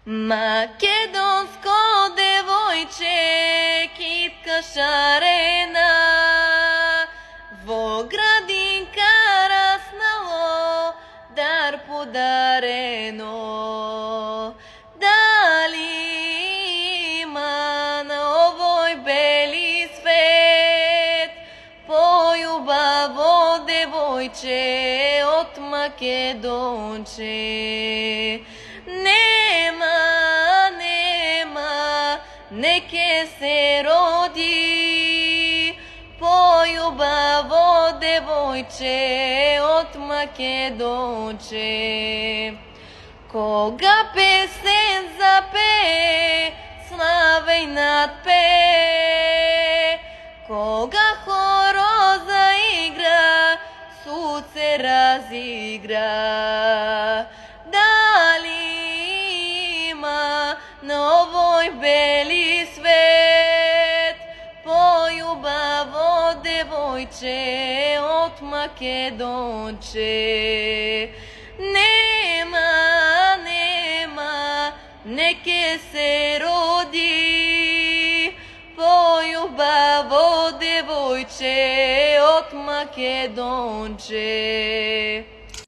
Македонско девојче, китка шарена, во градинка раснало, дар подарено. Дали има на овој бели свет појубаво девојче од Македонче? Неке се роди појубаво девојче од Македонче. Кога песен запее, славеј надпее, кога хоро заигра, суд се разигра. Дали има на овој бели свет појубаво девојче од Македонче? Нема, неке се роди појубаво девојче од Македонче.